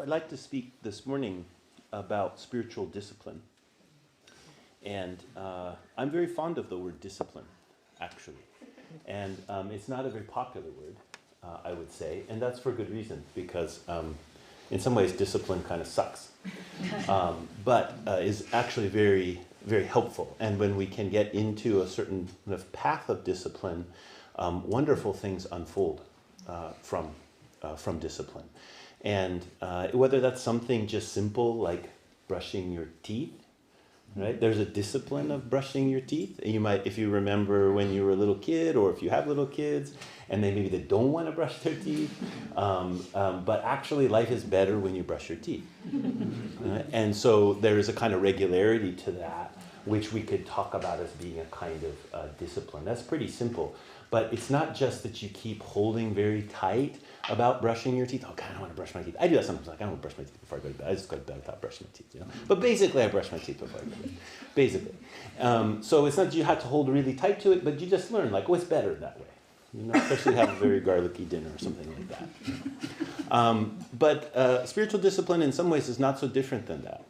So I'd like to speak this morning about spiritual discipline. And I'm very fond of the word discipline, actually. And it's not a very popular word, I would say. And that's for good reason, because in some ways discipline kind of sucks. But is actually very, very helpful. And when we can get into a certain kind of path of discipline, wonderful things unfold from discipline. And whether that's something just simple like brushing your teeth, right? There's a discipline of brushing your teeth. You might, if you remember when you were a little kid, or if you have little kids, and maybe they don't want to brush their teeth, but actually life is better when you brush your teeth. Right? And so there is a kind of regularity to that, which we could talk about as being a kind of discipline. That's pretty simple. But it's not just that you keep holding very tight about brushing your teeth. Oh, God, I don't want to brush my teeth. I do that sometimes. Like, I don't want to brush my teeth before I go to bed. I just go to bed without brushing my teeth, you know. But basically, I brush my teeth before I go to bed. Basically. So it's not that you have to hold really tight to it, but you just learn, like, oh, it's better that way. You know, especially have a very garlicky dinner or something like that. But spiritual discipline in some ways is not so different than that.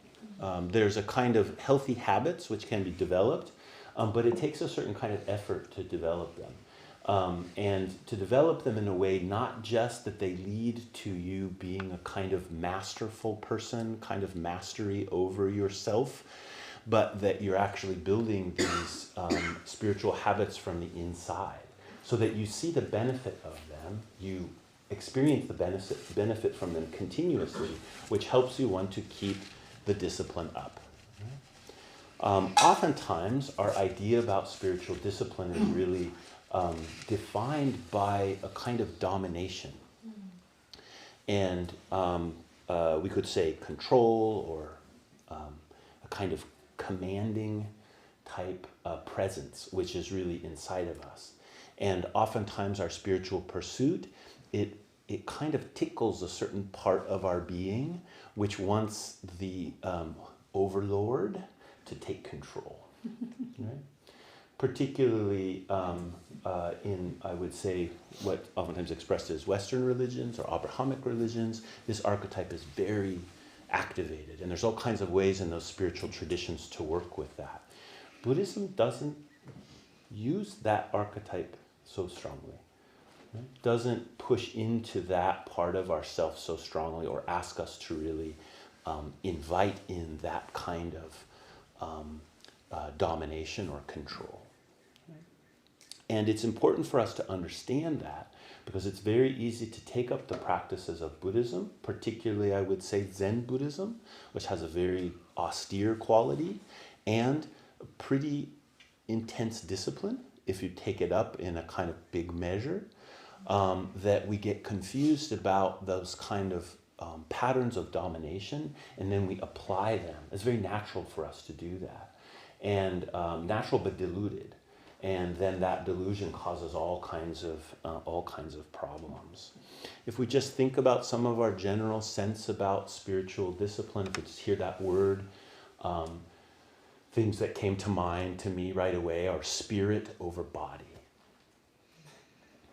There's a kind of healthy habits which can be developed, but it takes a certain kind of effort to develop them. And to develop them in a way not just that they lead to you being a kind of masterful person, kind of mastery over yourself, but that you're actually building these spiritual habits from the inside, so that you see the benefit of them, you experience the benefit from them continuously, which helps you want to keep the discipline up. Oftentimes, our idea about spiritual discipline is really defined by a kind of domination. And we could say control, or a kind of commanding type presence, which is really inside of us. And oftentimes our spiritual pursuit, it kind of tickles a certain part of our being, which wants the overlord to take control. Right? Particularly in, I would say, what oftentimes expressed as Western religions or Abrahamic religions, this archetype is very activated. And there's all kinds of ways in those spiritual traditions to work with that. Buddhism doesn't use that archetype so strongly. Right? Doesn't push into that part of ourself so strongly, or ask us to really invite in that kind of domination or control. And it's important for us to understand that, because it's very easy to take up the practices of Buddhism, particularly I would say Zen Buddhism, which has a very austere quality and a pretty intense discipline, if you take it up in a kind of big measure, that we get confused about those kind of patterns of domination, and then we apply them. It's very natural for us to do that. And natural but diluted. And then that delusion causes all kinds of problems. If we just think about some of our general sense about spiritual discipline, if we just hear that word, things that came to mind to me right away are spirit over body.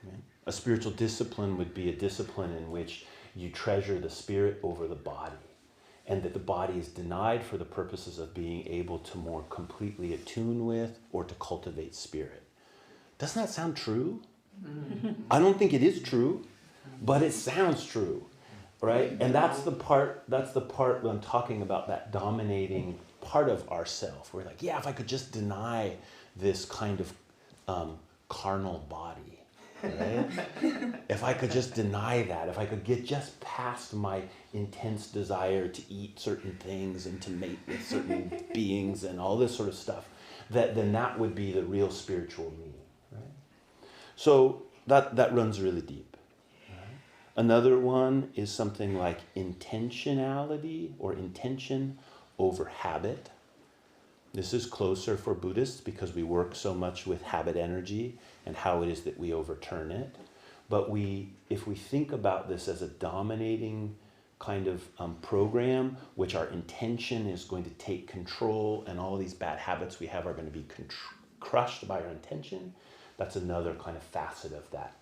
Right? A spiritual discipline would be a discipline in which you treasure the spirit over the body, and that the body is denied for the purposes of being able to more completely attune with or to cultivate spirit. Doesn't that sound true? I don't think it is true, but it sounds true, right? And that's the part when I'm talking about that dominating part of ourself. We're like, yeah, if I could just deny this kind of carnal body, right? If I could just deny that, if I could get just past my intense desire to eat certain things and to mate with certain beings and all this sort of stuff, then that would be the real spiritual me, right? So that runs really deep. Right? Another one is something like intentionality, or intention over habit. This is closer for Buddhists because we work so much with habit energy and how it is that we overturn it. But if we think about this as a dominating kind of program, which our intention is going to take control, and all these bad habits we have are going to be crushed by our intention, that's another kind of facet of that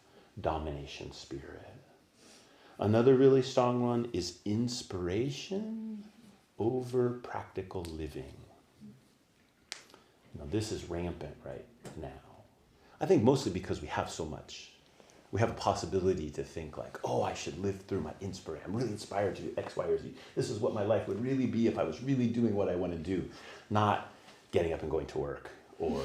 domination spirit. Another really strong one is inspiration over practical living. Now, this is rampant right now. I think mostly because we have so much. We have a possibility to think like, oh, I should live through my inspiration. I'm really inspired to do X, Y, or Z. This is what my life would really be if I was really doing what I want to do. Not getting up and going to work or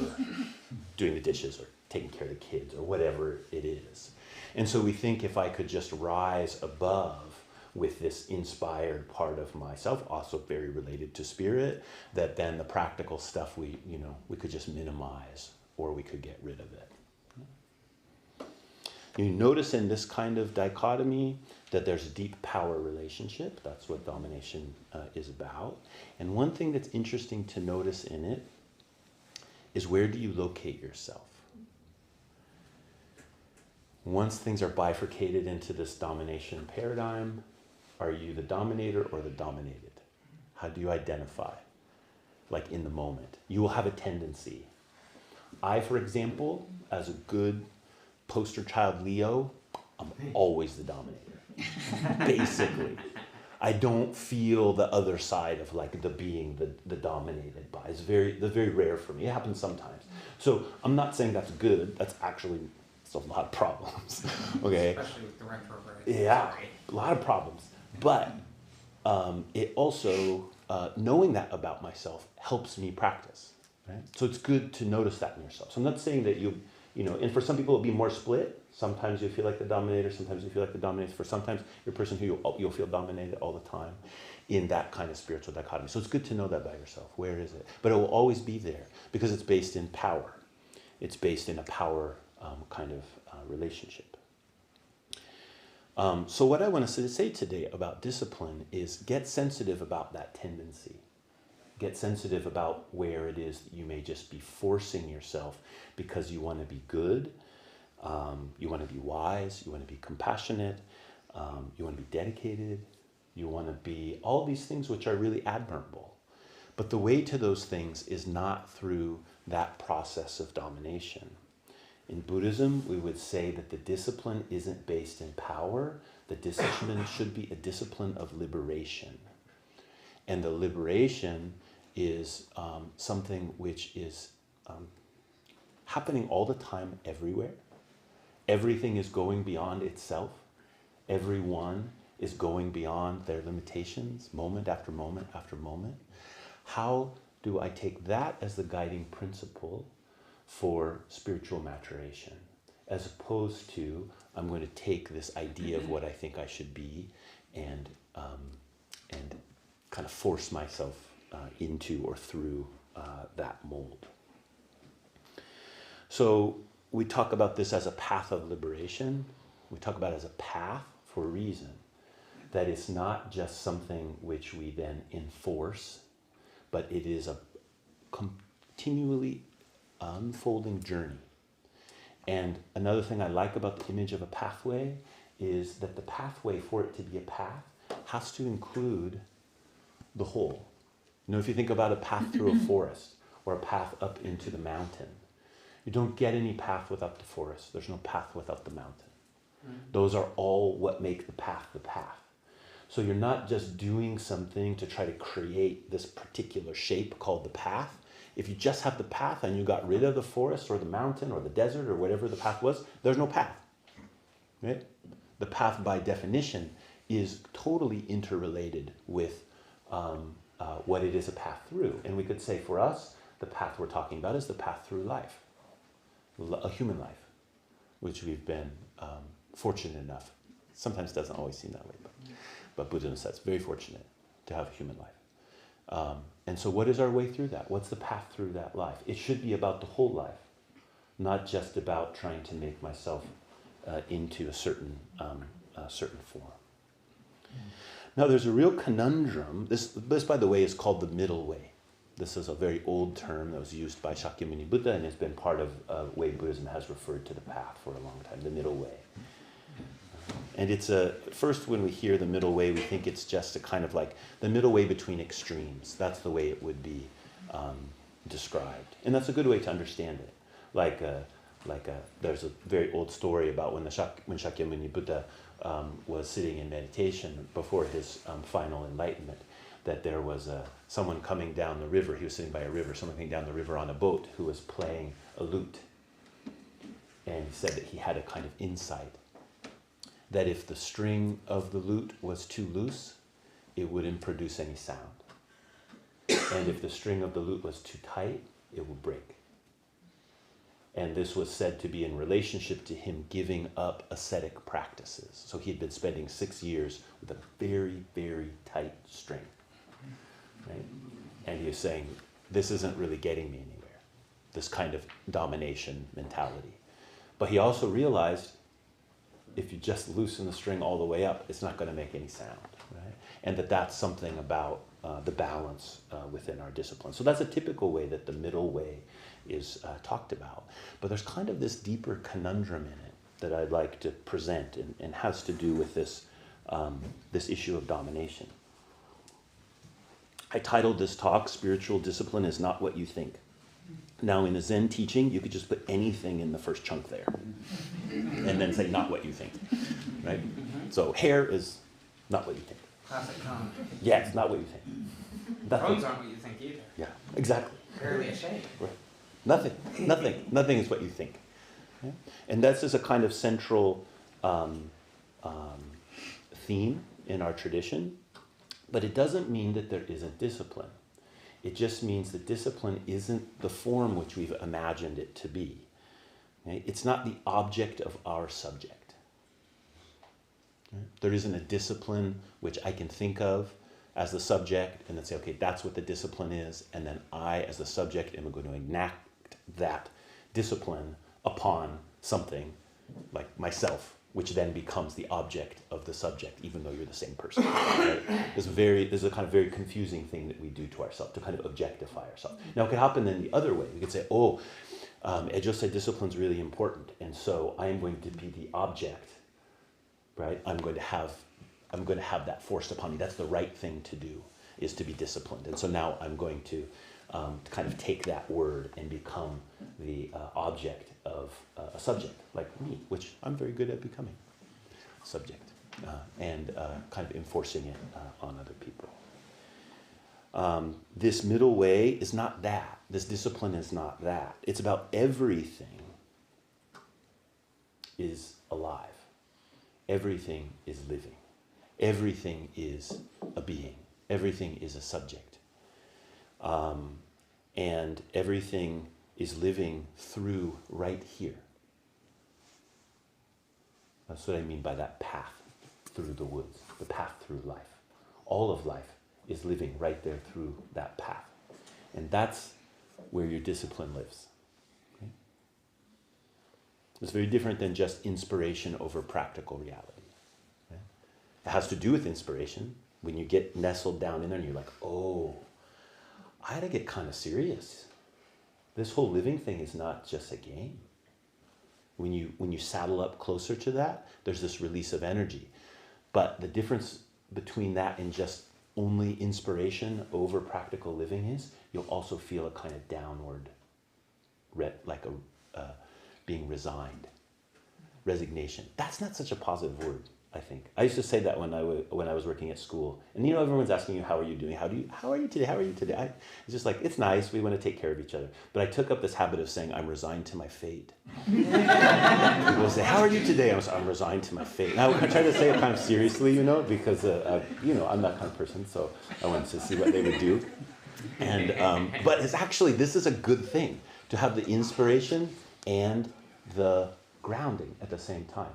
doing the dishes or taking care of the kids or whatever it is. And so we think if I could just rise above with this inspired part of myself, also very related to spirit, that then the practical stuff we could just minimize or we could get rid of it. You notice in this kind of dichotomy that there's a deep power relationship. That's what domination is about. And one thing that's interesting to notice in it is, where do you locate yourself? Once things are bifurcated into this domination paradigm, are you the dominator or the dominated? How do you identify? Like in the moment. You will have a tendency. I, for example, as a good poster child Leo, I'm always the dominator. Basically. I don't feel the other side of like the being the dominated by. It's very rare for me. It happens sometimes. So I'm not saying that's good. That's actually a lot of problems. Okay. Especially with the retrograde. Yeah, a lot of problems. But it also, knowing that about myself helps me practice. Right? So it's good to notice that in yourself. So I'm not saying that and for some people it'll be more split. Sometimes you feel like the dominator, sometimes you feel like the dominator. For sometimes you're a person who you'll feel dominated all the time in that kind of spiritual dichotomy. So it's good to know that by yourself. Where is it? But it will always be there because it's based in power. It's based in a power kind of relationship. So what I want to say today about discipline is get sensitive about that tendency. Get sensitive about where it is that you may just be forcing yourself because you want to be good, you want to be wise, you want to be compassionate, you want to be dedicated, you want to be all these things which are really admirable. But the way to those things is not through that process of domination. In Buddhism, we would say that the discipline isn't based in power. The discipline should be a discipline of liberation. And the liberation is something which is happening all the time, everywhere. Everything is going beyond itself. Everyone is going beyond their limitations, moment after moment after moment. How do I take that as the guiding principle for spiritual maturation, as opposed to I'm going to take this idea of what I think I should be and kind of force myself into or through that mold. So we talk about this as a path of liberation. We talk about it as a path for a reason, that it's not just something which we then enforce, but it is a continually unfolding journey. And another thing I like about the image of a pathway is that the pathway, for it to be a path, has to include the whole. If you think about a path through a forest or a path up into the mountain, you don't get any path without the forest. There's no path without the mountain. Those are all what make the path the path. So you're not just doing something to try to create this particular shape called the path. If you just have the path and you got rid of the forest or the mountain or the desert or whatever the path was, there's no path. Right? The path by definition is totally interrelated with what it is a path through. And we could say for us, the path we're talking about is the path through life, a human life, which we've been fortunate enough. Sometimes it doesn't always seem that way, but Buddhism says very fortunate to have a human life. And so what is our way through that? What's the path through that life? It should be about the whole life, not just about trying to make myself into a certain form. Now there's a real conundrum. This, by the way, is called the middle way. This is a very old term that was used by Shakyamuni Buddha and has been part of the way Buddhism has referred to the path for a long time, the middle way. And it's first when we hear the middle way, we think it's just a kind of like the middle way between extremes. That's the way it would be described. And that's a good way to understand it. Like There's a very old story about when Shakyamuni Buddha was sitting in meditation before his final enlightenment, that there was someone coming down the river. He was sitting by a river, someone coming down the river on a boat who was playing a lute. And he said that he had a kind of insight that if the string of the lute was too loose, it wouldn't produce any sound. And if the string of the lute was too tight, it would break. And this was said to be in relationship to him giving up ascetic practices. So he had been spending 6 years with a very, very tight string. Right? And he was saying, this isn't really getting me anywhere, this kind of domination mentality. But he also realized if you just loosen the string all the way up, it's not going to make any sound. Right? And that's something about the balance within our discipline. So that's a typical way that the middle way is talked about. But there's kind of this deeper conundrum in it that I'd like to present and has to do with this, this issue of domination. I titled this talk, Spiritual Discipline is Not What You Think. Now in a Zen teaching, you could just put anything in the first chunk there and then say not what you think, right? So hair is not what you think. Classic comment. Yeah, it's not what you think. Drugs aren't what you think either. Yeah, exactly. Barely a shade. Right. Nothing is what you think. Okay? And that's just a kind of central theme in our tradition, but it doesn't mean that there isn't discipline. It just means that discipline isn't the form which we've imagined it to be. Okay? It's not the object of our subject. Okay? There isn't a discipline which I can think of as the subject and then say, okay, that's what the discipline is, and then I, as the subject, am going to enact that discipline upon something like myself, which then becomes the object of the subject, even though you're the same person. Right? There's a kind of very confusing thing that we do to ourselves, to kind of objectify ourselves. Now, it could happen in the other way. We could say, Ejo said discipline's really important, and so I am going to be the object, right? I'm going to have that forced upon me. That's the right thing to do, is to be disciplined. And so now I'm going to kind of take that word and become the object of a subject, like me, which I'm very good at becoming subject, and kind of enforcing it on other people. This middle way is not that. This discipline is not that. It's about everything is alive. Everything is living. Everything is a being. Everything is a subject. And everything is living through right here. That's what I mean by that path through the woods, the path through life. All of life is living right there through that path. And that's where your discipline lives. Okay? It's very different than just inspiration over practical reality. Right? It has to do with inspiration. When you get nestled down in there and you're like, oh, I had to get kind of serious. This whole living thing is not just a game. When you saddle up closer to that, there's this release of energy. But the difference between that and just only inspiration over practical living is you'll also feel a kind of downward, like being resigned, resignation. That's not such a positive word, I think. I used to say that when I was working at school, and everyone's asking you, how are you doing? How are you today? It's just like, it's nice, we want to take care of each other. But I took up this habit of saying, I'm resigned to my fate. People say, how are you today? I'm resigned to my fate. Now I try to say it kind of seriously, because I'm that kind of person, so I wanted to see what they would do. And but it's actually, this is a good thing, to have the inspiration and the grounding at the same time,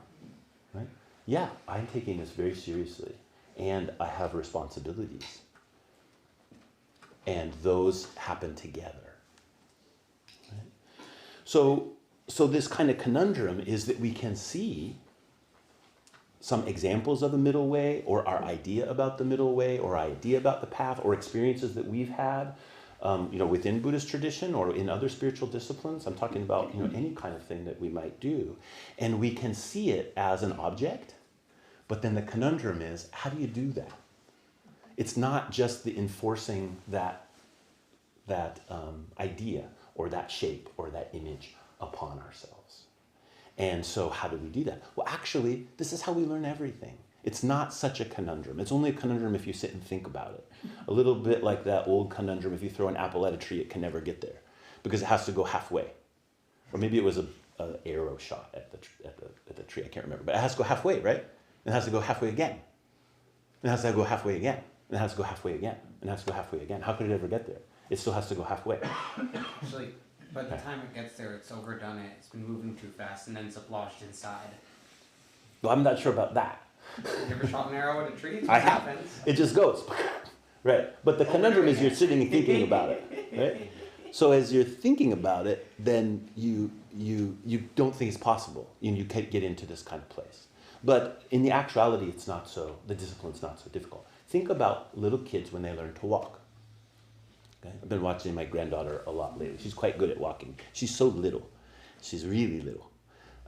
right? Yeah, I'm taking this very seriously, and I have responsibilities, and those happen together. Right? So this kind of conundrum is that we can see some examples of the middle way, or our idea about the middle way, or idea about the path, or experiences that we've had, within Buddhist tradition or in other spiritual disciplines. I'm talking about, any kind of thing that we might do, and we can see it as an object. But then the conundrum is, how do you do that? It's not just the enforcing that idea or that shape or that image upon ourselves. And so how do we do that? Well, actually, this is how we learn everything. It's not such a conundrum. It's only a conundrum if you sit and think about it. A little bit like that old conundrum, if you throw an apple at a tree, it can never get there because it has to go halfway. Or maybe it was an arrow shot at the tree, I can't remember. But it has to go halfway, right? It has to go halfway again. It has to go halfway again. It has to go halfway again. It has to go halfway again. How could it ever get there? It still has to go halfway. Actually, by the time it gets there, it's overdone it. It's been moving too fast and ends up lodged inside. Well, I'm not sure about that. You ever shot an arrow at a tree? I have. Happens. It just goes. Right. But the conundrum is you're sitting and thinking about it. Right? So as you're thinking about it, then you don't think it's possible. And you can't get into this kind of place. But in the actuality, the discipline's not so difficult. Think about little kids when they learn to walk. Okay? I've been watching my granddaughter a lot lately. She's quite good at walking. She's so little. She's really little.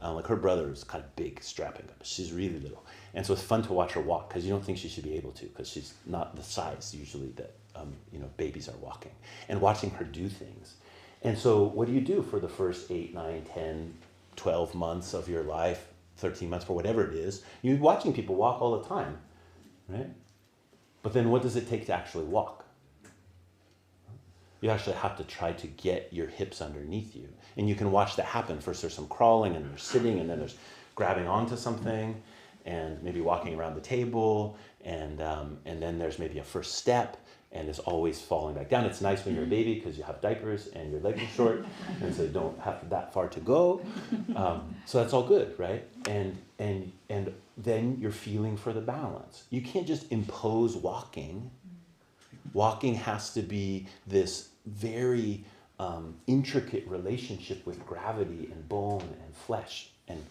Like her brother is kind of big, strapping up. She's really little. And so it's fun to watch her walk because you don't think she should be able to because she's not the size usually that babies are walking. And watching her do things. And so what do you do for the first 8, 9, 10, 12 months of your life, 13 months, for whatever it is? You're watching people walk all the time, right? But then what does it take to actually walk? You actually have to try to get your hips underneath you. And you can watch that happen. First there's some crawling, and there's sitting, and then there's grabbing onto something, and maybe walking around the table, and then there's maybe a first step, and it's always falling back down. It's nice when you're a baby because you have diapers and your legs are short, and so you don't have that far to go. So that's all good, right? And then you're feeling for the balance. You can't just impose walking. Walking has to be this very intricate relationship with gravity and bone and flesh and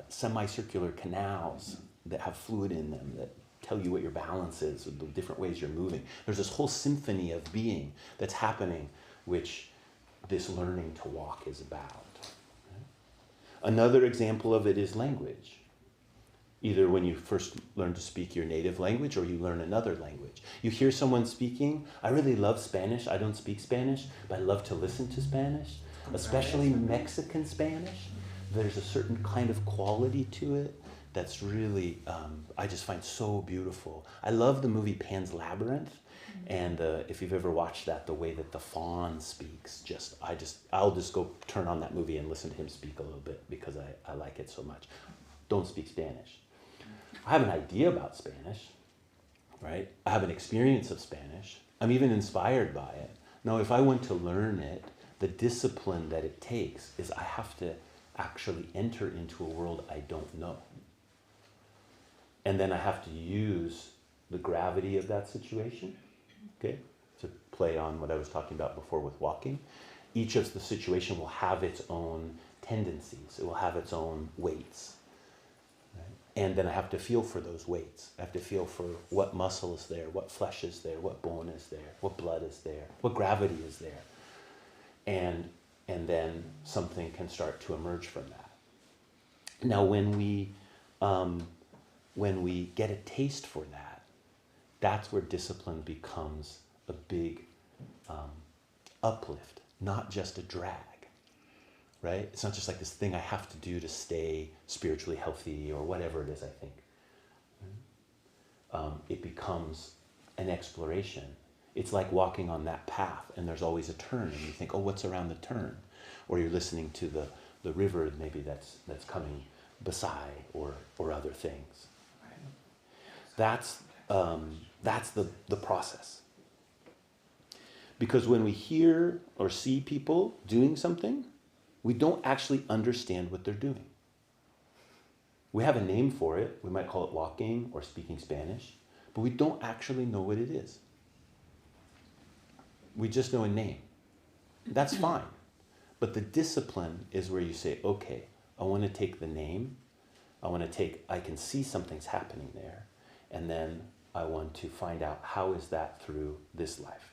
semicircular canals that have fluid in them that tell you what your balance is, or the different ways you're moving. There's this whole symphony of being that's happening, which this learning to walk is about. Another example of it is language. Either when you first learn to speak your native language or you learn another language. You hear someone speaking, I really love Spanish. I don't speak Spanish, but I love to listen to Spanish, especially Mexican Spanish. There's a certain kind of quality to it that's really, I just find so beautiful. I love the movie Pan's Labyrinth. And if you've ever watched that, the way that the faun speaks, I'll just go turn on that movie and listen to him speak a little bit because I like it so much. Don't speak Spanish. I have an idea about Spanish, right? I have an experience of Spanish. I'm even inspired by it. Now, if I want to learn it, the discipline that it takes is I have to actually enter into a world I don't know. And then I have to use the gravity of that situation, okay, to play on what I was talking about before with walking. Each of the situation will have its own tendencies. It will have its own weights. And then I have to feel for those weights. I have to feel for what muscle is there, what flesh is there, what bone is there, what blood is there, what gravity is there. And then something can start to emerge from that. Now, when we get a taste for that, that's where discipline becomes a big uplift, not just a drag. Right? It's not just like this thing I have to do to stay spiritually healthy or whatever it is, I think. It becomes an exploration. It's like walking on that path and there's always a turn and you think, oh, what's around the turn? Or you're listening to the river maybe that's coming beside or other things. That's the process. Because when we hear or see people doing something, we don't actually understand what they're doing. We have a name for it. We might call it walking or speaking Spanish, but we don't actually know what it is. We just know a name. That's fine. But the discipline is where you say, okay, I want to take the name. I can see something's happening there. And then I want to find out how is that through this life.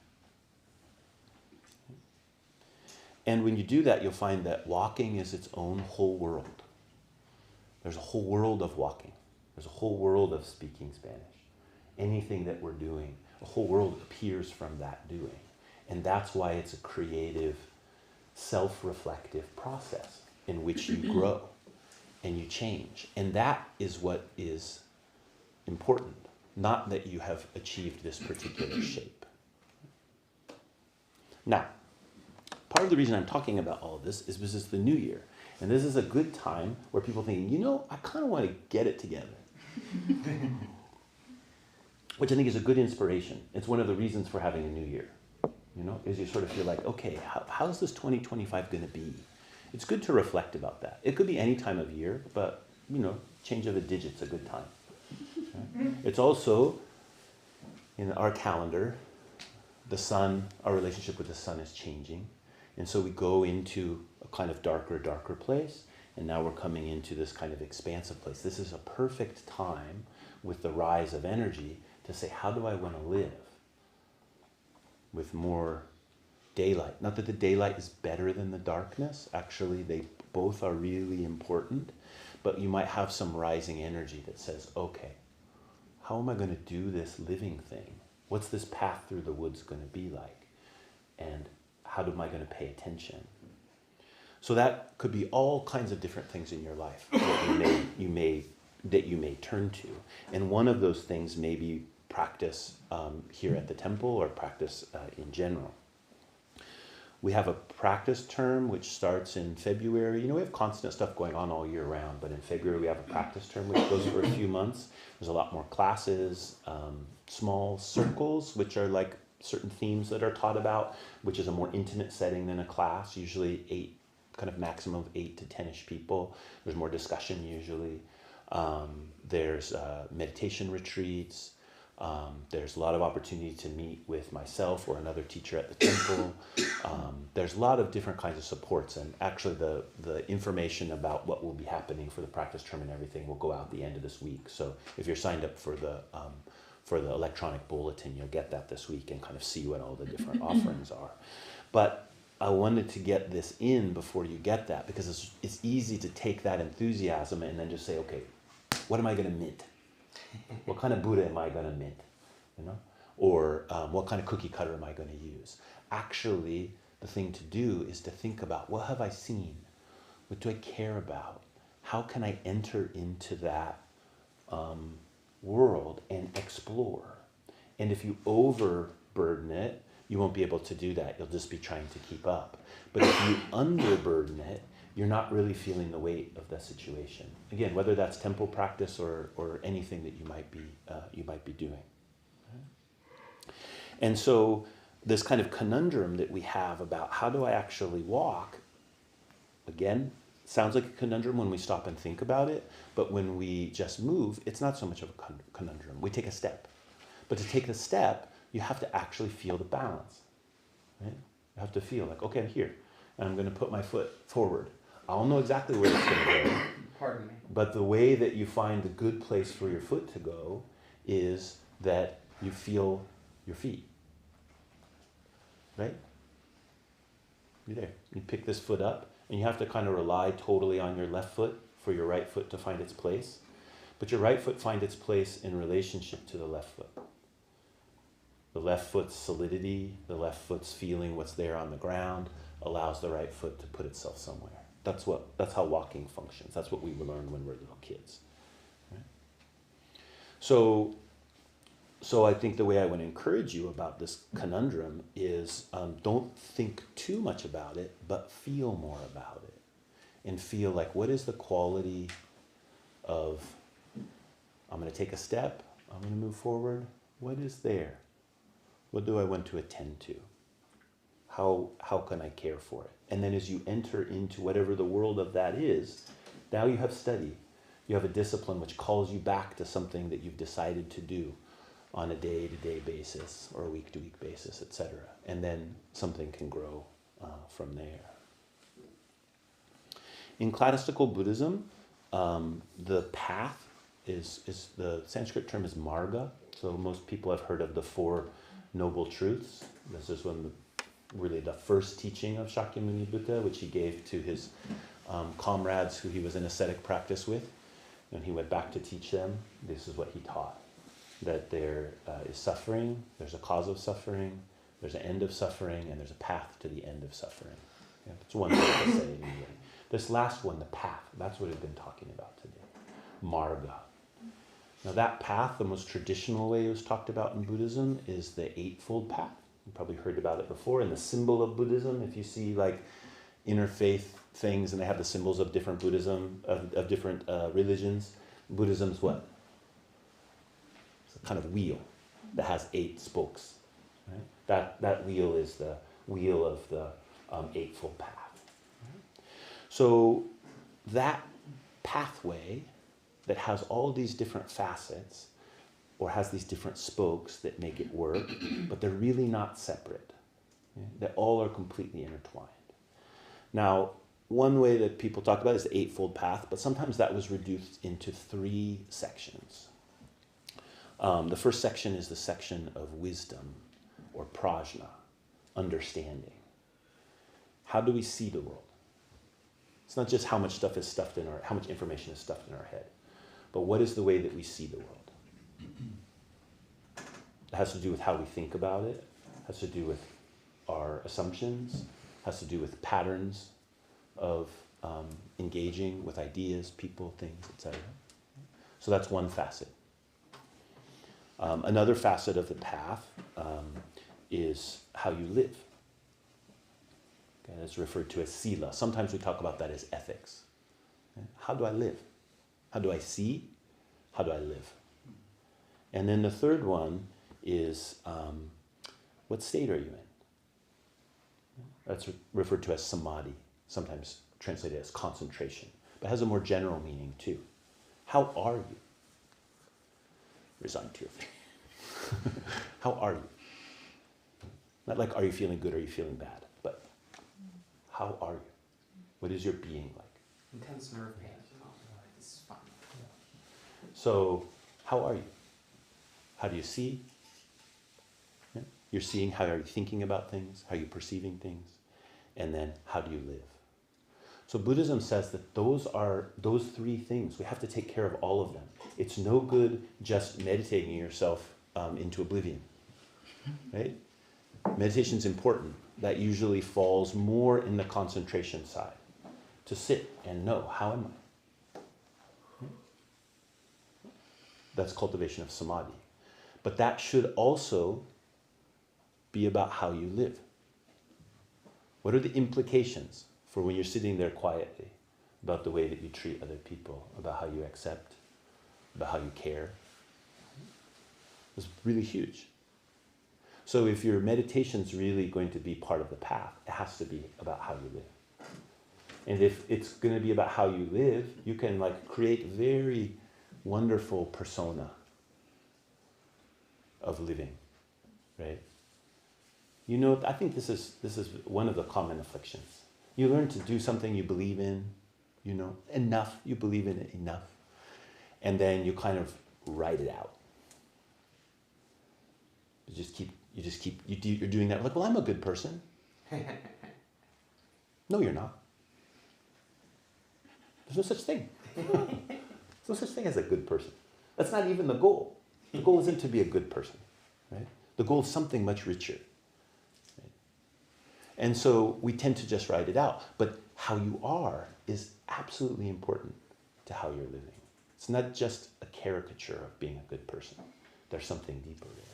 And when you do that, you'll find that walking is its own whole world. There's a whole world of walking. There's a whole world of speaking Spanish. Anything that we're doing, a whole world appears from that doing. And that's why it's a creative, self-reflective process. in which you grow and you change. And that is what is important, not that you have achieved this particular shape. Now, part of the reason I'm talking about all of this is because it's the new year. And this is a good time where people think, I kind of want to get it together. Which I think is a good inspiration. It's one of the reasons for having a new year. Is you sort of feel like, okay, how's this 2025 going to be? It's good to reflect about that. It could be any time of year, but, change of a digit's a good time. Right? It's also, in our calendar, the sun, our relationship with the sun is changing. And so we go into a kind of darker place, and now we're coming into this kind of expansive place. This is a perfect time with the rise of energy to say, how do I want to live with more daylight? Not that the daylight is better than the darkness. Actually, they both are really important. But you might have some rising energy that says, okay, how am I going to do this living thing? What's this path through the woods going to be like? And how am I going to pay attention? So that could be all kinds of different things in your life that you may turn to. And one of those things may be practice here at the temple or practice in general. We have a practice term which starts in February. We have constant stuff going on all year round, but in February we have a practice term which goes for a few months. There's a lot more classes, small circles, which are like certain themes that are taught about, which is a more intimate setting than a class, usually maximum of 8 to 10-ish people. There's more discussion usually. There's meditation retreats. There's a lot of opportunity to meet with myself or another teacher at the temple. There's a lot of different kinds of supports, and actually the information about what will be happening for the practice term and everything will go out at the end of this week. So if you're signed up for the electronic bulletin, you'll get that this week and kind of see what all the different offerings are. But I wanted to get this in before you get that, because it's easy to take that enthusiasm and then just say, okay, what am I going to mint? What kind of Buddha am I going to mint? Or what kind of cookie cutter am I going to use? Actually, the thing to do is to think about, what have I seen? What do I care about? How can I enter into that world and explore? And if you overburden it, you won't be able to do that. You'll just be trying to keep up. But if you underburden it, you're not really feeling the weight of the situation. Again, whether that's temple practice or anything that you might be doing. And so this kind of conundrum that we have about how do I actually walk, again, sounds like a conundrum when we stop and think about it, but when we just move, it's not so much of a conundrum. We take a step. But to take the step, you have to actually feel the balance. Right? You have to feel like, okay, I'm here, and I'm going to put my foot forward. I'll know exactly where it's going to go. Pardon me. But the way that you find the good place for your foot to go is that you feel your feet. Right? You're there. You pick this foot up, and you have to kind of rely totally on your left foot for your right foot to find its place. But your right foot finds its place in relationship to the left foot. The left foot's solidity, the left foot's feeling what's there on the ground, allows the right foot to put itself somewhere. That's how walking functions. That's what we learn when we're little kids. Right? So I think the way I want to encourage you about this conundrum is don't think too much about it, but feel more about it. And feel like, what is the quality of, I'm going to take a step, I'm going to move forward. What is there? What do I want to attend to? How can I care for it? And then as you enter into whatever the world of that is, now you have study. You have a discipline which calls you back to something that you've decided to do on a day-to-day basis or a week-to-week basis, etc. And then something can grow from there. In classical Buddhism, the path is the Sanskrit term is marga. So most people have heard of the Four Noble Truths. This is really the first teaching of Shakyamuni Buddha, which he gave to his comrades who he was in ascetic practice with. When he went back to teach them, this is what he taught. That there is suffering, there's a cause of suffering, there's an end of suffering, and there's a path to the end of suffering. Yeah, that's one way to say it anyway. This last one, the path, that's what we've been talking about today. Marga. Now that path, the most traditional way it was talked about in Buddhism, is the Eightfold Path. You probably heard about it before. And the symbol of Buddhism, if you see like interfaith things and they have the symbols of different Buddhism, of different religions, Buddhism's what? It's a kind of wheel that has 8 spokes. Right? That wheel is the wheel of the Eightfold Path. Right? So that pathway that has all these different facets or has these different spokes that make it work, but they're really not separate. Okay? They all are completely intertwined. Now, one way that people talk about it is the Eightfold Path, but sometimes that was reduced into 3 sections. The first section is the section of wisdom, or prajna, understanding. How do we see the world? It's not just how much stuff is stuffed in how much information is stuffed in our head, but what is the way that we see the world? It has to do with how we think about it, has to do with our assumptions, has to do with patterns of engaging with ideas, people, things, etc. So that's one facet. Another facet of the path is how you live. Okay, that's referred to as sila. Sometimes we talk about that as ethics. Okay? How do I live? How do I see? How do I live? And then the third one is, what state are you in? That's referred to as samadhi, sometimes translated as concentration, but has a more general meaning too. How are you? Resigned to your fate. How are you? Not like, are you feeling good, are you feeling bad, but how are you? What is your being like? Intense nerve pain. Oh, this is fun. So, how are you? How do you see? Yeah. You're seeing, how are you thinking about things? How are you perceiving things? And then, how do you live? So Buddhism says that those 3 things. We have to take care of all of them. It's no good just meditating yourself into oblivion, right? Meditation's important. That usually falls more in the concentration side. To sit and know, how am I? That's cultivation of samadhi. But that should also be about how you live. What are the implications for when you're sitting there quietly, about the way that you treat other people, about how you accept, about how you care? It's really huge. So if your meditation's really going to be part of the path, it has to be about how you live. And if it's going to be about how you live, you can create very wonderful persona of living, right? I think this is one of the common afflictions. You learn to do something you believe in, enough, you believe in it enough, and then you kind of write it out. You're doing that. Well, I'm a good person. No, you're not. There's no such thing. There's no such thing as a good person. That's not even the goal. The goal isn't to be a good person, right? The goal is something much richer. Right? And so we tend to just write it out. But how you are is absolutely important to how you're living. It's not just a caricature of being a good person. There's something deeper there.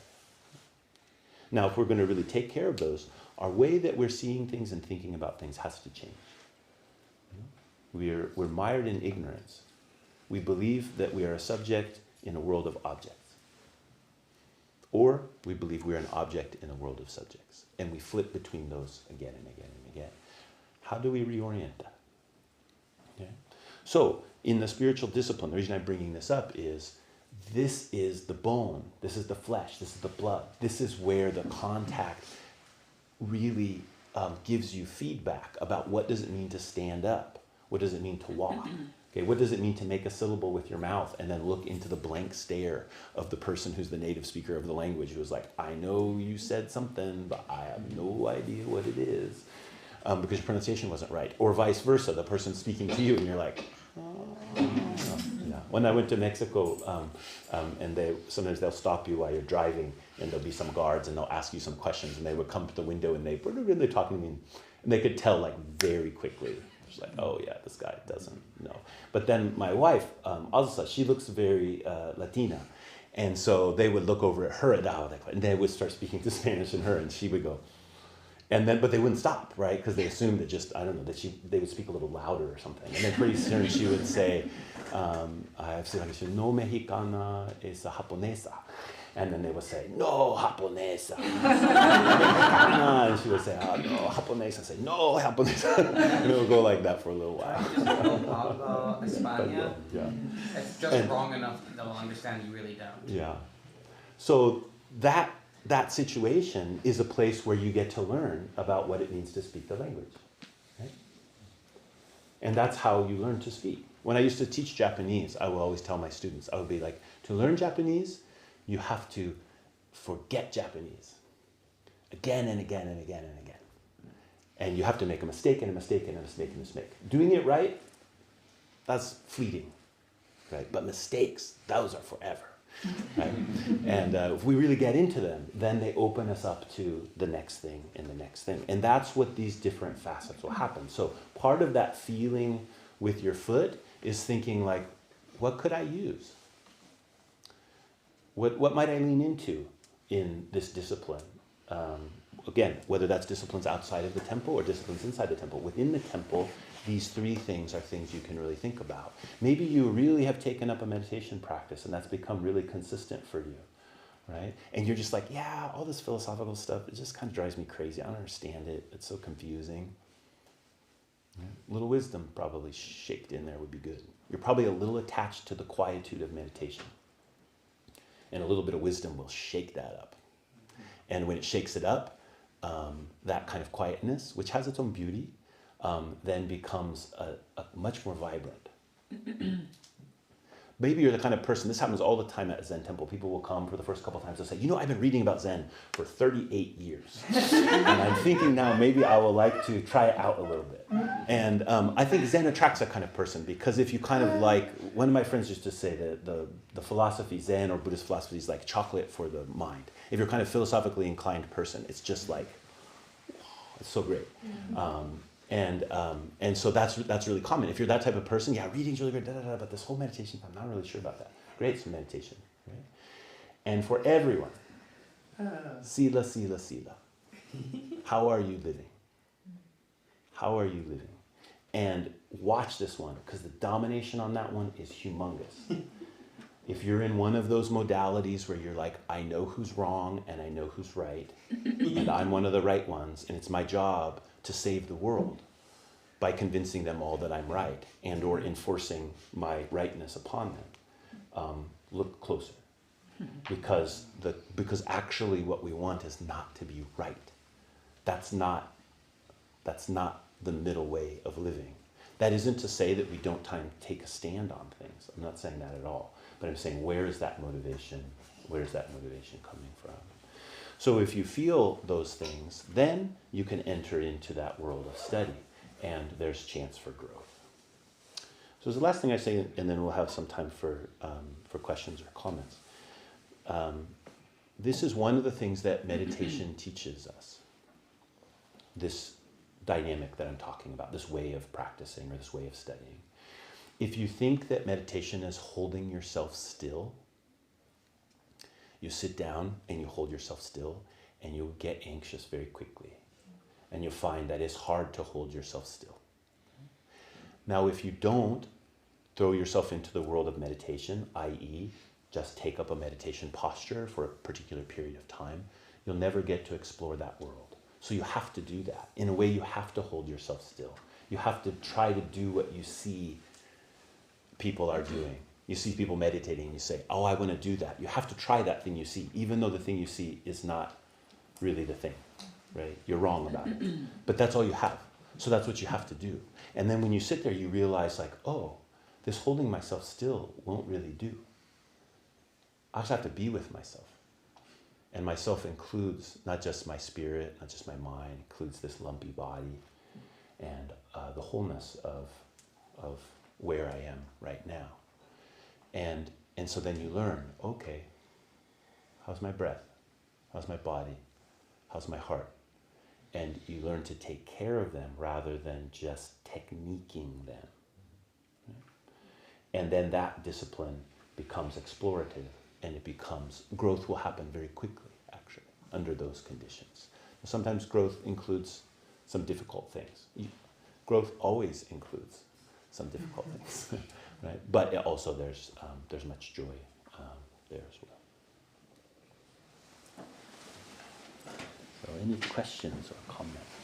Now, if we're going to really take care of those, our way that we're seeing things and thinking about things has to change. We're mired in ignorance. We believe that we are a subject in a world of objects. Or we believe we're an object in a world of subjects. And we flip between those again and again and again. How do we reorient that? Okay? So, in the spiritual discipline, the reason I'm bringing this up is this is the bone, this is the flesh, this is the blood. This is where the contact really gives you feedback about what does it mean to stand up? What does it mean to walk? Okay, what does it mean to make a syllable with your mouth and then look into the blank stare of the person who's the native speaker of the language who is like, I know you said something, but I have no idea what it is because your pronunciation wasn't right. Or vice versa, the person speaking to you and you're like, oh. Yeah. When I went to Mexico, and sometimes they'll stop you while you're driving and there'll be some guards and they'll ask you some questions and they would come to the window and they're talking to me and they could tell very quickly She's like, oh yeah, this guy doesn't know. But then my wife, Alsa, she looks very Latina. And so they would look over at her, and they would start speaking to Spanish in her, and she would go, and then, but they wouldn't stop, right? Because they assumed that just, I don't know, that they would speak a little louder or something. And then pretty soon she would say, no mexicana es a japonesa. And then they would say, no japonesa. And she would say, oh, no japonesa. Say, no japonesa. And it would go like that for a little while. Hablo España. Yeah. It's just wrong enough that they'll understand you really don't. Yeah. So that situation is a place where you get to learn about what it means to speak the language. Right? And that's how you learn to speak. When I used to teach Japanese, I would always tell my students, I would be like, to learn Japanese, you have to forget Japanese again and again and again and again. And you have to make a mistake and a mistake and a mistake and a mistake. Doing it right, that's fleeting, right? But mistakes, those are forever, right? And if we really get into them, then they open us up to the next thing and the next thing. And that's what these different facets will happen. So part of that feeling with your foot is thinking like, what could I use? What might I lean into in this discipline? Again, whether that's disciplines outside of the temple or disciplines inside the temple. Within the temple, these three things are things you can really think about. Maybe you really have taken up a meditation practice and that's become really consistent for you, right? And you're just like, yeah, all this philosophical stuff, it just kind of drives me crazy. I don't understand it. It's so confusing. A little wisdom probably shaped in there would be good. You're probably a little attached to the quietude of meditation. And a little bit of wisdom will shake that up. And when it shakes it up, that kind of quietness, which has its own beauty, then becomes a much more vibrant. Maybe you're the kind of person, this happens all the time at a Zen temple. People will come for the first couple of times and say, I've been reading about Zen for 38 years. And I'm thinking now maybe I would like to try it out a little bit. And I think Zen attracts that kind of person because if you kind of like, one of my friends used to say that the philosophy, Zen or Buddhist philosophy is like chocolate for the mind. If you're kind of philosophically inclined person, it's just like, it's so great. And so that's really common. If you're that type of person, yeah, reading's really great, but this whole meditation, I'm not really sure about that. Great, some meditation, right? And for everyone, sila, sila, sila. How are you living? How are you living? And watch this one, because the domination on that one is humongous. If you're in one of those modalities where you're like, I know who's wrong and I know who's right, and I'm one of the right ones, and it's my job to save the world by convincing them all that I'm right and or enforcing my rightness upon them, look closer. Because actually what we want is not to be right. That's not the middle way of living. That isn't to say that we don't take a stand on things. I'm not saying that at all. But I'm saying, where is that motivation? Where is that motivation coming from? So if you feel those things, then you can enter into that world of study, and there's chance for growth. So the last thing I say, and then we'll have some time for questions or comments. This is one of the things that meditation teaches us. This dynamic that I'm talking about, this way of practicing or this way of studying. If you think that meditation is holding yourself still, you sit down and you hold yourself still and you'll get anxious very quickly. And you'll find that it's hard to hold yourself still. Now, if you don't throw yourself into the world of meditation, i.e., just take up a meditation posture for a particular period of time, you'll never get to explore that world. So you have to do that. In a way, you have to hold yourself still. You have to try to do what you see people are doing. You see people meditating, you say, I want to do that. You have to try that thing you see, even though the thing you see is not really the thing, right? You're wrong about it. But that's all you have. So that's what you have to do. And then when you sit there, you realize like, this holding myself still won't really do. I just have to be with myself. And myself includes not just my spirit, not just my mind, includes this lumpy body and the wholeness of where I am right now. And so then you learn, okay, how's my breath? How's my body? How's my heart? and you learn to take care of them rather than just techniquing them. And then that discipline becomes explorative, and growth will happen very quickly, actually, under those conditions. Sometimes growth includes some difficult things. Growth always includes some difficult things, right? But also there's much joy there as well. So any questions or comments?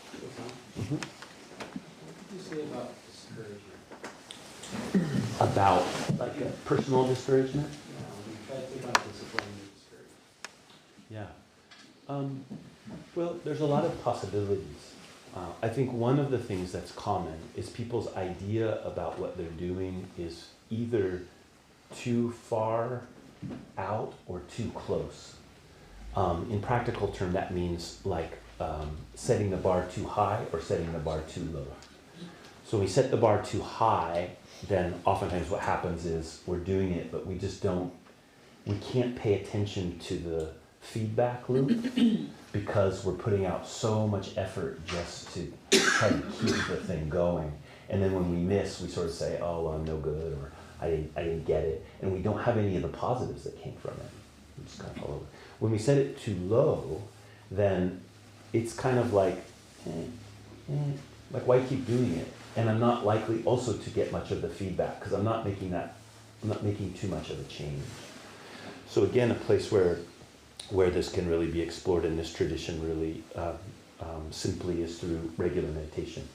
Mm-hmm. What did you say about discouragement? About like a personal discouragement? Yeah, when you try to think about discipline and discouragement. Well, there's a lot of possibilities. I think one of the things that's common is people's idea about what they're doing is either too far out or too close. In practical term, that means like setting the bar too high or setting the bar too low. So when we set the bar too high, then oftentimes what happens is we're doing it, but we can't pay attention to the feedback loop because we're putting out so much effort just to try to keep the thing going. And then when we miss, we sort of say, oh, well, I'm no good, or I didn't get it. And we don't have any of the positives that came from it. We just kind of follow it. When we set it too low, then it's kind of like why keep doing it? And I'm not likely also to get much of the feedback because I'm not making too much of a change. So again, a place where this can really be explored in this tradition really simply is through regular meditation.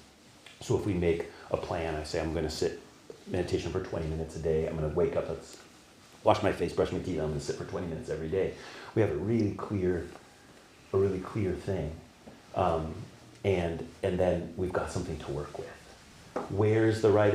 So if we make a plan, I say I'm going to sit meditation for 20 minutes a day. I'm going to wake up, wash my face, brush my teeth. I'm going to sit for 20 minutes every day. We have a really clear thing, and then we've got something to work with. What's the right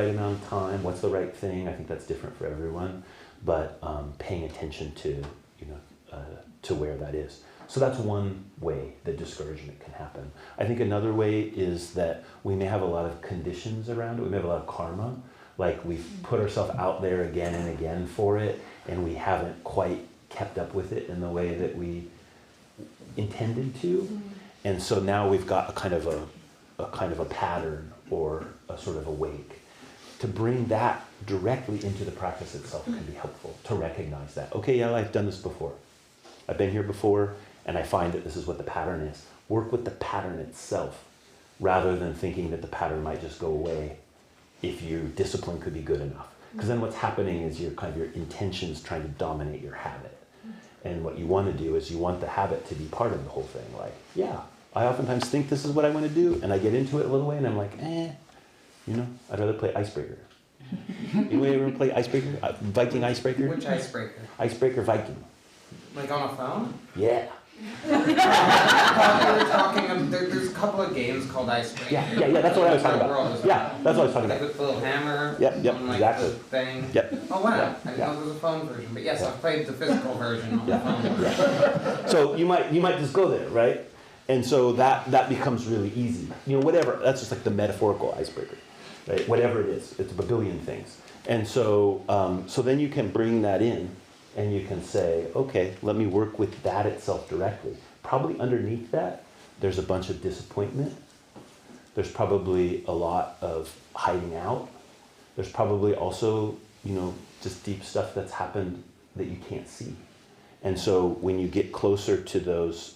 amount of time? What's the right thing? I think that's different for everyone, but paying attention to where that is. So that's one way that discouragement can happen. I think another way is that we may have a lot of conditions around it. We may have a lot of karma, like we've put ourselves out there again and again for it, and we haven't quite kept up with it in the way that we intended to. And so now we've got a kind of a pattern or a sort of a wake. To bring that directly into the practice itself can be helpful, to recognize that. Okay, yeah, I've done this before. I've been here before, and I find that this is what the pattern is. Work with the pattern itself, rather than thinking that the pattern might just go away if your discipline could be good enough. Because then what's happening is your intentions trying to dominate your habit. And what you want to do is you want the habit to be part of the whole thing. Like, yeah, I oftentimes think this is what I want to do, and I get into it a little way, and I'm like, I'd rather play Icebreaker. Anybody ever play Icebreaker? Viking Icebreaker? Which icebreaker? Icebreaker Viking. Like on a phone? Yeah. There's a couple of games called Icebreaker. Yeah, that's what I was talking about. Yeah, that's what I was talking Like about. with the little hammer. Yep, on, like, exactly. the thing. Yep. Oh wow, Yeah, I didn't know there was a phone version, but yes, I've played the physical version on the phone. Yeah. So you might just go there, right? And so that becomes really easy. Whatever, that's just like the metaphorical icebreaker, right? Whatever it is, it's a billion things. And so then you can bring that in and you can say, okay, let me work with that itself directly. Probably underneath that, there's a bunch of disappointment. There's probably a lot of hiding out. There's probably also, just deep stuff that's happened that you can't see. And so when you get closer to those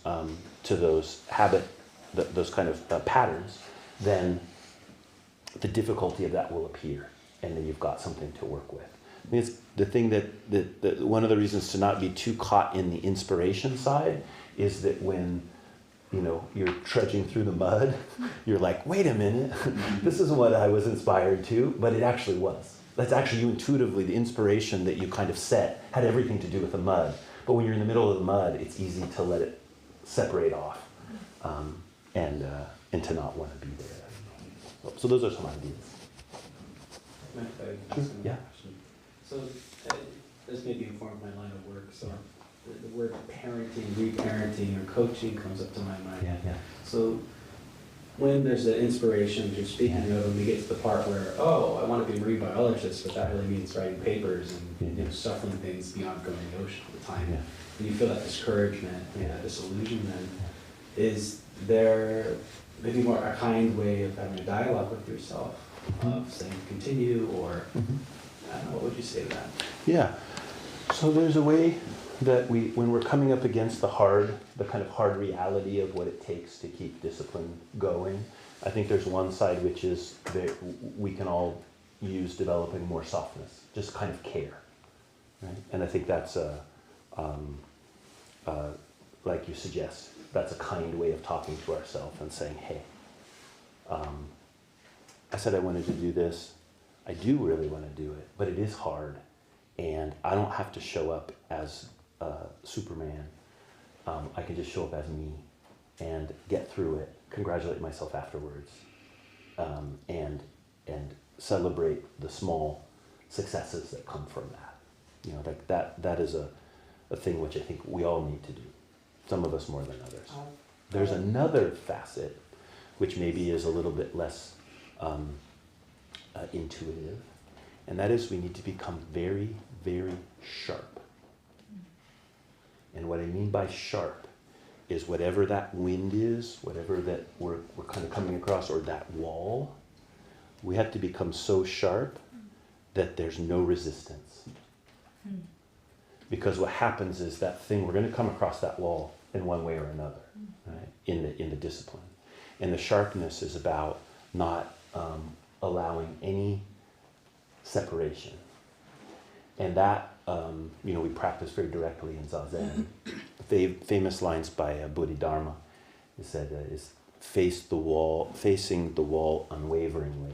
those kind of patterns, then the difficulty of that will appear, and then you've got something to work with. I mean, it's the thing that one of the reasons to not be too caught in the inspiration side is that when you're trudging through the mud, you're like, wait a minute, this isn't what I was inspired to, but it actually was. That's actually you intuitively, the inspiration that you kind of set had everything to do with the mud. But when you're in the middle of the mud, it's easy to let it separate off and to not want to be there. So those are some ideas. Yeah. So this may be informed my line of work. So the word parenting, reparenting, or coaching comes up to my mind. Yeah. So when there's an inspiration you're speaking of, and we get to the part where, I want to be a marine biologist, but that really means writing papers and suffering things beyond going to the ocean all the time. Yeah. And you feel that discouragement, that disillusionment. is there maybe more a kind way of having a dialogue with yourself, of saying continue, or I don't know, what would you say to that? Yeah. So there's a way that when we're coming up against the kind of hard reality of what it takes to keep discipline going, I think there's one side which is that we can all use developing more softness, just kind of care, right? And I think that's like you suggest, that's a kind way of talking to ourselves and saying, hey, I said I wanted to do this. I do really want to do it, but it is hard. And I don't have to show up as Superman. I can just show up as me and get through it, congratulate myself afterwards, and celebrate the small successes that come from that. You know, like that is a thing which I think we all need to do. Some of us more than others. There's another facet which maybe is a little bit less intuitive, and that is we need to become very, very sharp. And what I mean by sharp is whatever that wind is, whatever that we're kind of coming across, or that wall, we have to become so sharp that there's no resistance. Because what happens is that thing, we're going to come across that wall in one way or another, right? In the discipline. And the sharpness is about not allowing any separation. And that, we practice very directly in Zazen. Famous lines by Bodhidharma is said is facing the wall unwaveringly,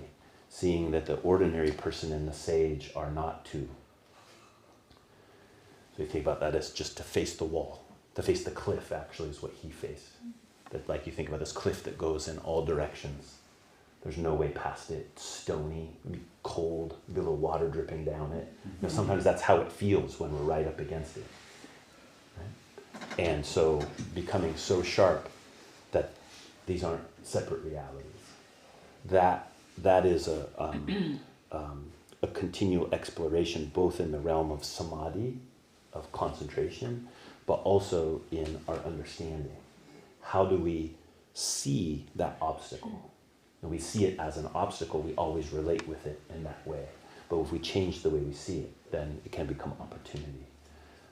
seeing that the ordinary person and the sage are not two. So you think about that as just to face the wall, to face the cliff actually is what he faced. That, like, you think about this cliff that goes in all directions. There's no way past it. It's stony, cold, a little water dripping down it. Sometimes that's how it feels when we're right up against it. Right? And so becoming so sharp that these aren't separate realities. That is a continual exploration, both in the realm of samadhi, of concentration, but also in our understanding. How do we see that obstacle? And we see it as an obstacle, we always relate with it in that way. But if we change the way we see it, then it can become opportunity.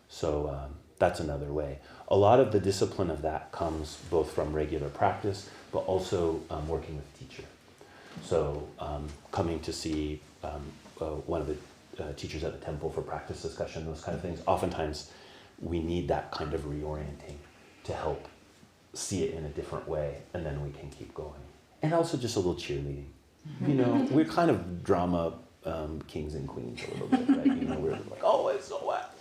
So that's another way. A lot of the discipline of that comes both from regular practice, but also working with a teacher. So coming to see one of the teachers at the temple for practice discussion, those kind of things. Oftentimes we need that kind of reorienting to help see it in a different way, and then we can keep going. And also just a little cheerleading. We're kind of drama kings and queens a little bit, right? We're like, oh, it's so what?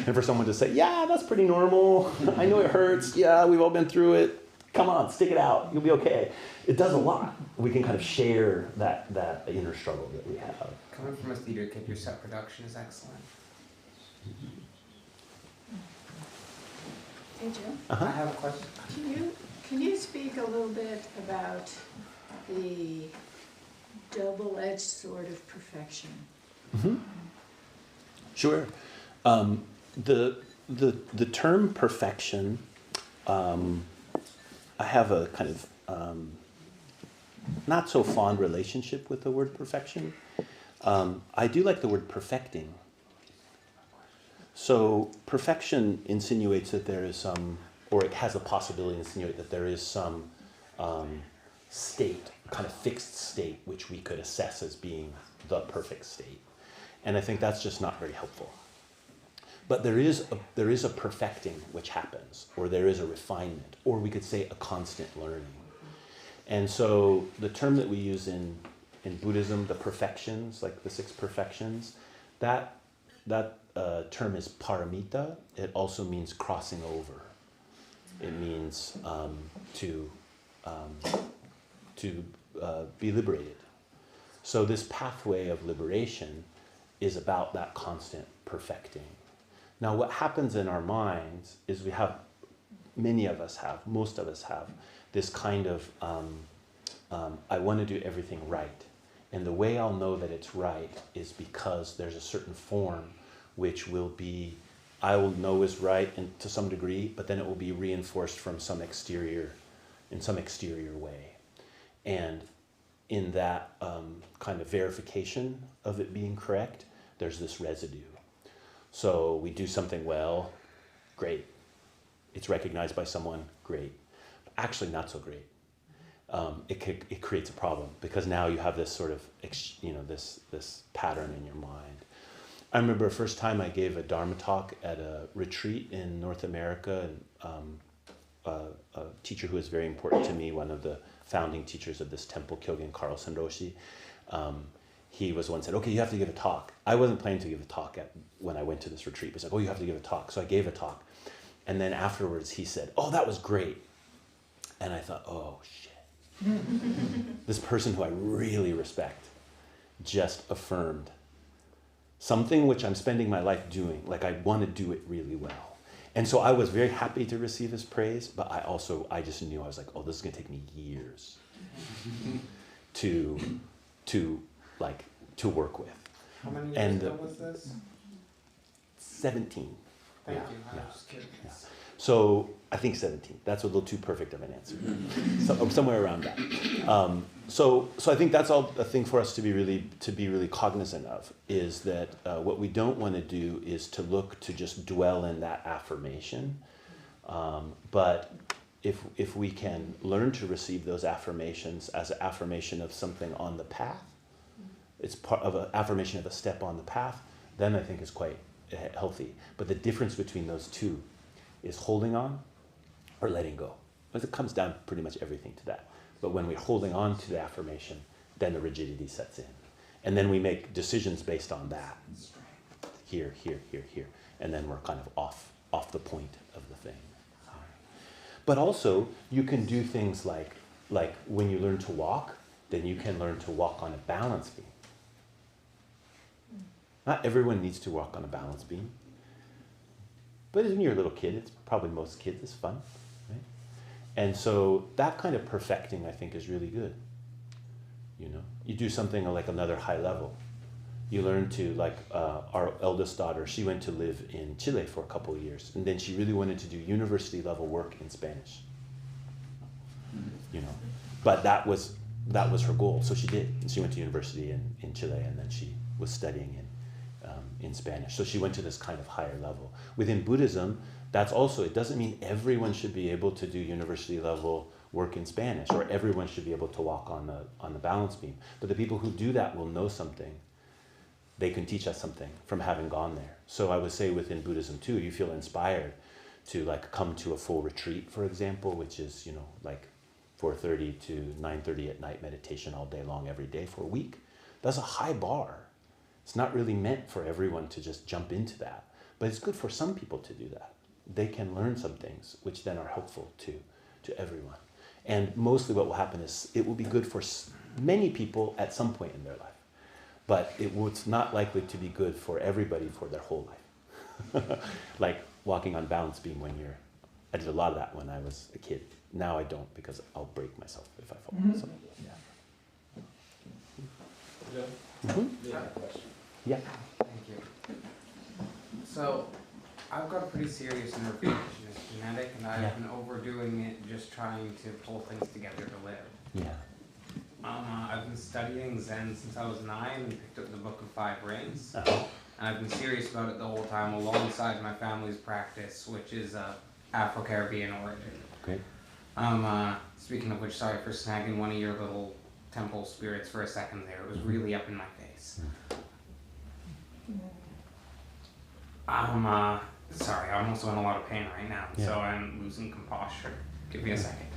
And for someone to say, yeah, that's pretty normal. I know it hurts. Yeah, we've all been through it. Come on, stick it out. You'll be okay. It does a lot. We can kind of share that inner struggle that we have. Coming from a theater kid, your set production is excellent. Hey, Joe. I have a question. Can you speak a little bit about the double-edged sword of perfection? Mm-hmm. Sure. The term perfection, I have a kind of not so fond relationship with the word perfection. I do like the word perfecting. So perfection insinuates that there is some, or it has a possibility to insinuate that there is some state, kind of fixed state, which we could assess as being the perfect state. And I think that's just not very helpful. But there is a perfecting which happens, or there is a refinement, or we could say a constant learning. And so the term that we use in Buddhism, the perfections, like the 6 perfections, that term is paramita. It also means crossing over. It means to be liberated. So this pathway of liberation is about that constant perfecting. Now, what happens in our minds is most of us have, this kind of, I want to do everything right. And the way I'll know that it's right is because there's a certain form which will be I will know is right and to some degree, but then it will be reinforced from in some exterior way. And in that kind of verification of it being correct, there's this residue. So we do something well, great. It's recognized by someone, great. Actually, not so great. It creates a problem because now you have this sort of, this pattern in your mind. I remember the first time I gave a Dharma talk at a retreat in North America, and a teacher who was very important to me, one of the founding teachers of this temple, Kyogen Carlson Roshi, he was the one who said, okay, you have to give a talk. I wasn't planning to give a talk when I went to this retreat, but he's like, oh, you have to give a talk. So I gave a talk. And then afterwards he said, oh, that was great. And I thought, oh, shit. This person who I really respect just affirmed something which I'm spending my life doing. Like I want to do it really well. And so I was very happy to receive his praise, but I just knew, I was like, oh, this is going to take me years to work with. How many years ago was this? 17. Thank Yeah, you. I yeah, was just curious. yeah. So I think 17. That's a little too perfect of an answer. So somewhere around that. So I think that's all a thing for us to be really cognizant of, is that what we don't want to do is to look to just dwell in that affirmation. But if we can learn to receive those affirmations as an affirmation of something on the path, it's part of an affirmation of a step on the path, then I think is quite healthy. But the difference between those two is holding on or letting go. Because it comes down pretty much everything to that. But when we're holding on to the affirmation, then the rigidity sets in. And then we make decisions based on that. Here, here, here, here. And then we're kind of off the point of the thing. But also, you can do things like when you learn to walk, then you can learn to walk on a balance beam. Not everyone needs to walk on a balance beam. But when you're a little kid, it's probably most kids, it's fun, right? And so that kind of perfecting, I think, is really good. You do something like another high level. You learn to, like our eldest daughter, she went to live in Chile for a couple of years, and then she really wanted to do university level work in Spanish. But that was her goal, so she did. And she went to university in Chile, and then she was studying in Spanish. So she went to this kind of higher level. Within Buddhism, that's also, it doesn't mean everyone should be able to do university level work in Spanish, or everyone should be able to walk on the balance beam. But the people who do that will know something. They can teach us something from having gone there. So I would say within Buddhism too, you feel inspired to come to a full retreat, for example, which is 4:30 to 9:30 at night meditation all day long every day for a week. That's a high bar. It's not really meant for everyone to just jump into that, but it's good for some people to do that. They can learn some things which then are helpful to everyone. And mostly what will happen is it will be good for many people at some point in their life, but it's not likely to be good for everybody for their whole life. Like walking on balance beam I did a lot of that when I was a kid. Now I don't, because I'll break myself if I fall. So, yeah. Yeah, question. Yeah. Thank you. So, I've got a pretty serious nerve condition. It's genetic, and I've been overdoing it, just trying to pull things together to live. Yeah. I've been studying Zen since I was 9 and picked up the Book of Five Rings. Uh-huh. And I've been serious about it the whole time, alongside my family's practice, which is Afro-Caribbean origin. Great. Speaking of which, sorry for snagging one of your little temple spirits for a second there. It was really up in my face. Sorry, I'm also in a lot of pain right now, so I'm losing composure. Give me a second.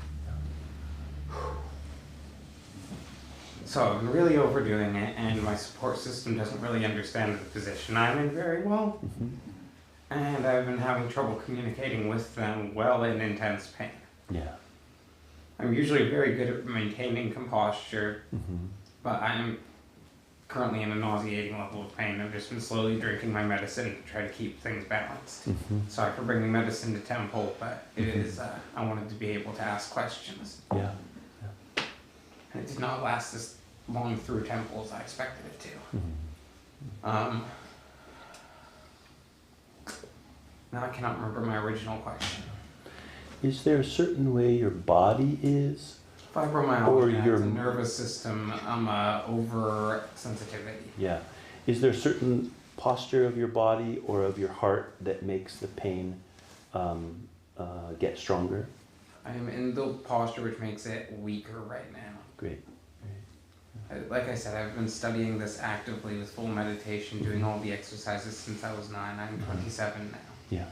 So I've been really overdoing it, and my support system doesn't really understand the position I'm in very well. And I've been having trouble communicating with them while in intense pain. Yeah. I'm usually very good at maintaining composure, but I'm currently in a nauseating level of pain. I've just been slowly drinking my medicine to try to keep things balanced. Sorry for bringing medicine to temple, but it is, I wanted to be able to ask questions. Yeah. And it did not last as long through temple as I expected it to. Now I cannot remember my original question. Is there a certain way your body is? Fibromyalgia, Or it's your- a nervous system oversensitivity. Yeah. Is there a certain posture of your body or of your heart that makes the pain get stronger? I am in the posture which makes it weaker right now. Great. Like I said, I've been studying this actively with full meditation, doing all the exercises since I was 9. I'm 27 now. Yeah.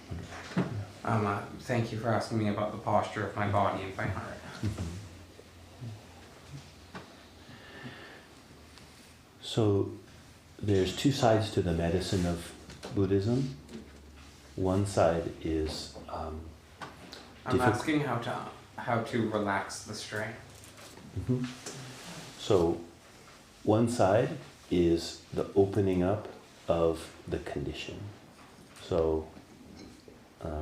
Thank you for asking me about the posture of my body and my heart. So there's two sides to the medicine of Buddhism. One side is I'm asking how to relax the string. So one side is the opening up of the condition. So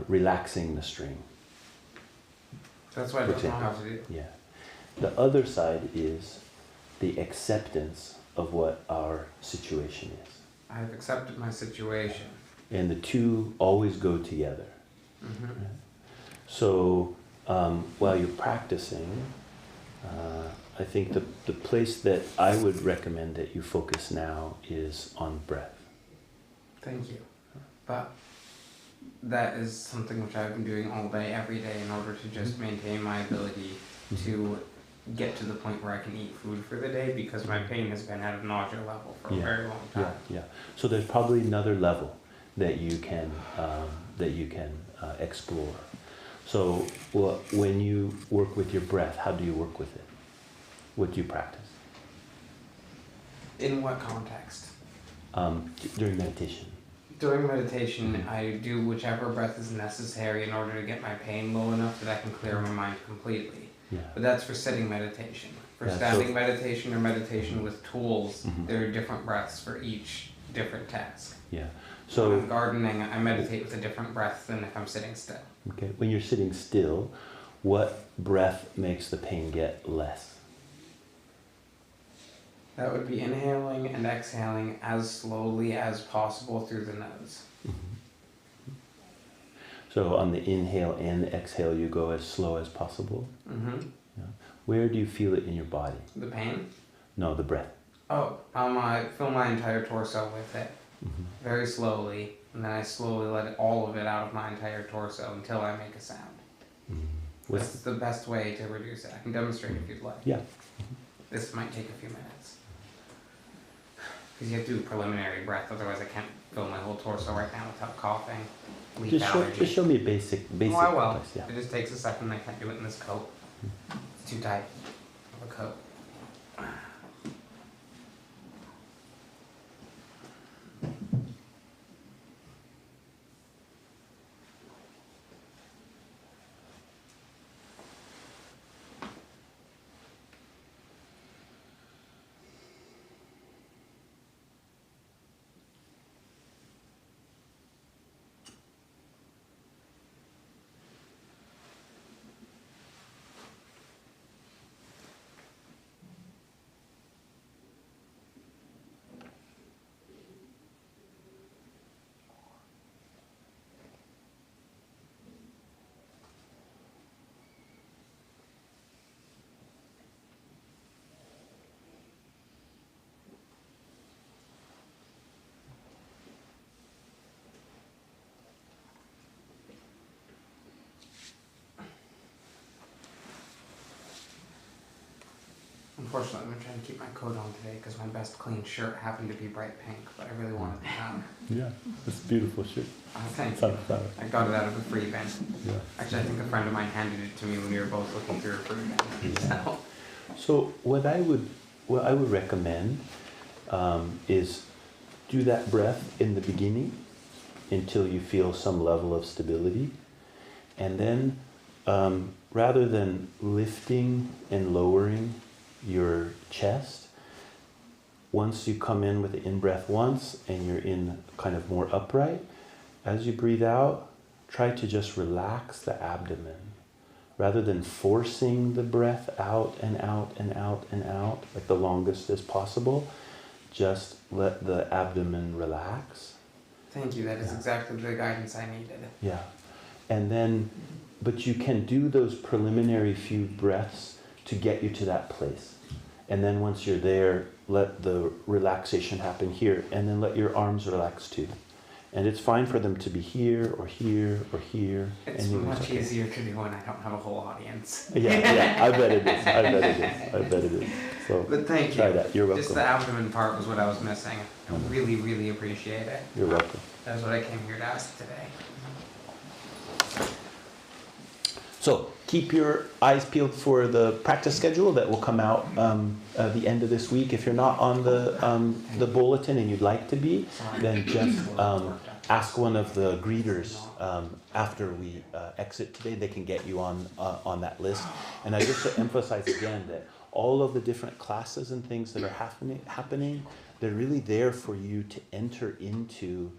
relaxing the string. That's what I don't know how to do. Yeah. The other side is the acceptance of what our situation is. I've accepted my situation. And the two always go together. Mm-hmm. So while you're practicing, I think the place that I would recommend that you focus now is on breath. Thank you. But that is something which I've been doing all day, every day, in order to just maintain my ability to get to the point where I can eat food for the day, because my pain has been at a nausea level for a very long time. Yeah. So there's probably another level that you can explore. So when you work with your breath, how do you work with it? What do you practice? In what context? During meditation. During meditation, I do whichever breath is necessary in order to get my pain low enough that I can clear my mind completely. Yeah. But that's for sitting meditation. For Yeah, standing so- meditation or meditation with tools, Mhm. there are different breaths for each different task. Yeah. When So I'm gardening, I meditate with a different breath than if I'm sitting still. okay, when you're sitting still, what breath makes the pain get less? That would be inhaling and exhaling as slowly as possible through the nose. So on the inhale and exhale, you go as slow as possible. Mm-hmm. Yeah. Where do you feel it in your body? The pain? No, the breath. Oh, I fill my entire torso with it very slowly, and then I slowly let all of it out of my entire torso until I make a sound. What's That's the best way to reduce it. I can demonstrate if you'd like. Yeah. This might take a few minutes. Because you have to do a preliminary breath, otherwise I can't fill my whole torso right now without coughing. Leaf allergy. Just show me a basic Oh, I will. place, yeah. It just takes a second. I can't do it in this coat. It's too tight of a coat. Unfortunately, I'm trying to keep my coat on today because my best clean shirt happened to be bright pink, but I really wanted it down. Yeah, it's a beautiful shirt. Thank you. Sunflower. I got it out of a free bin. Yeah. Actually, I think a friend of mine handed it to me when we were both looking through a free bin. Yeah. So, So what I would recommend is do that breath in the beginning until you feel some level of stability, and then rather than lifting and lowering your chest, once you come in with the in-breath once and you're in kind of more upright, as you breathe out, try to just relax the abdomen. Rather than forcing the breath out and out and out and out, like the longest as possible, just let the abdomen relax. Thank you. That is exactly the guidance I needed. Yeah. And then, but you can do those preliminary few breaths to get you to that place. And then once you're there, let the relaxation happen here, and then let your arms relax too. And it's fine for them to be here or here or here. It's Anyways, much easier to do when I don't have a whole audience. Yeah, I bet it is. I bet it is. I bet it is. So But thank try you. that. You're welcome. Just the abdomen part was what I was missing. I really, really appreciate it. You're welcome. That's what I came here to ask today. So keep your eyes peeled for the practice schedule that will come out the end of this week. If you're not on the bulletin and you'd like to be, then just ask one of the greeters after we exit today. They can get you on that list. And I just to emphasize again that all of the different classes and things that are happening, they're really there for you to enter into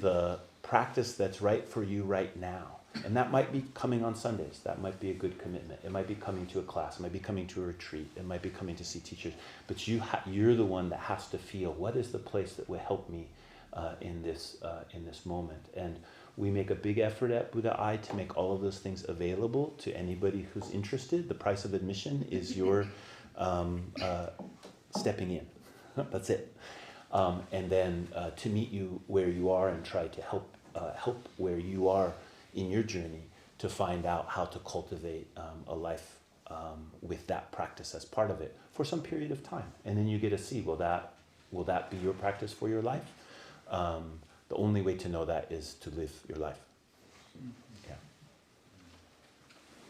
the practice that's right for you right now. And that might be coming on Sundays. That might be a good commitment. It might be coming to a class. It might be coming to a retreat. It might be coming to see teachers. But you're the one that has to feel, what is the place that will help me in this moment? And we make a big effort at Buddha Eye to make all of those things available to anybody who's interested. The price of admission is your stepping in. That's it. And then to meet you where you are and try to help where you are in your journey to find out how to cultivate a life with that practice as part of it for some period of time. And then you get to see, will that be your practice for your life? The only way to know that is to live your life.